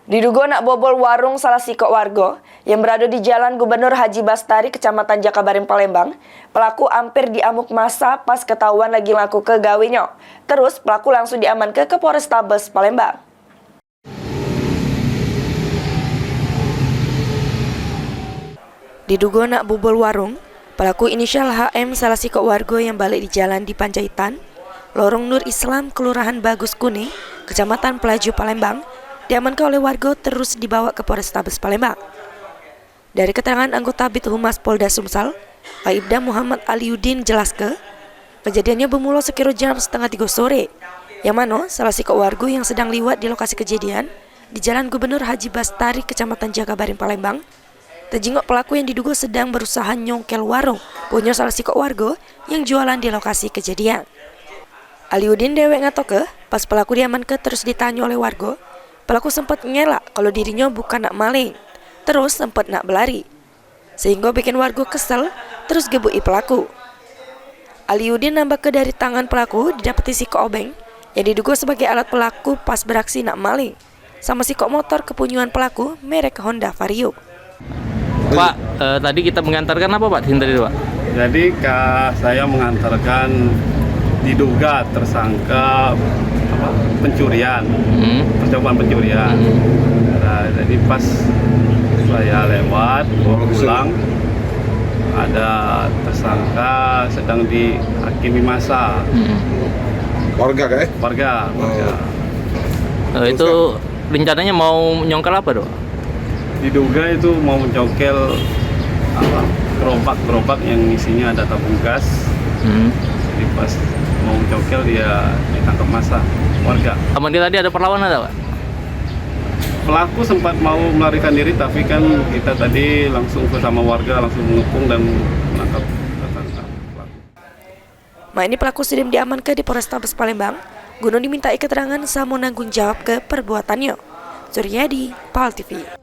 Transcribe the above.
Diduga nak bobol warung salah sikok warga yang berada di Jalan Gubernur Haji Bastari, Kecamatan Jakabaring, Palembang, pelaku hampir diamuk massa pas ketahuan lagi laku ke gawinya. Terus pelaku langsung diamankan ke Polrestabes Palembang. Diduga nak bobol warung, pelaku inisial HM salah sikok warga yang balik di jalan di Panjaitan, Lorong Nur Islam, Kelurahan Bagus Kuning, Kecamatan Pelaju, Palembang, diamankan oleh warga terus dibawa ke Polrestabes Palembang. Dari keterangan anggota Bit Humas Polda Sumsel, Aibda Muhammad Aliuddin jelaskan, kejadiannya bermula sekira jam 2:30 sore, yang mana salah sikok warga yang sedang liwat di lokasi kejadian di Jalan Gubernur Haji Bastari, Kecamatan Jakabaring, Palembang, terjenguk pelaku yang diduga sedang berusaha nyongkel warung punya salah sikok warga yang jualan di lokasi kejadian. Aliuddin dewek ngatoke, pas pelaku diamankan terus ditanya oleh warga, pelaku sempat ngelak kalau dirinya bukan nak maling, terus sempat nak berlari, sehingga bikin warga kesel, terus gebui pelaku. Aliuddin nambah ke dari tangan pelaku didapati sikok obeng yang diduga sebagai alat pelaku pas beraksi nak maling, sama sikok motor kepunyuan pelaku merek Honda Vario. Pak, tadi kita mengantarkan apa Pak? Tadi Pak? Jadi saya mengantarkan diduga tersangka pencurian, percobaan pencurian. Nah, jadi pas saya lewat mau pulang, ada tersangka sedang dihakimi massa. Warga kayak? Warga. Itu rencananya mau nyongkel apa Dok? Diduga itu mau mencongkel gerobak yang isinya ada tabung gas. Jadi pas mau mencongkel dia ditangkap massa warga. Dia tadi ada perlawanan ada Pak? Pelaku sempat mau melarikan diri, tapi kan kita tadi langsung bersama warga langsung mengepung dan menangkap tersangka pelaku. Ini pelaku sudah diamankan di Polrestabes Palembang. Guna dimintai keterangan sama menanggung jawab ke perbuatannya. Suryadi, PAL TV.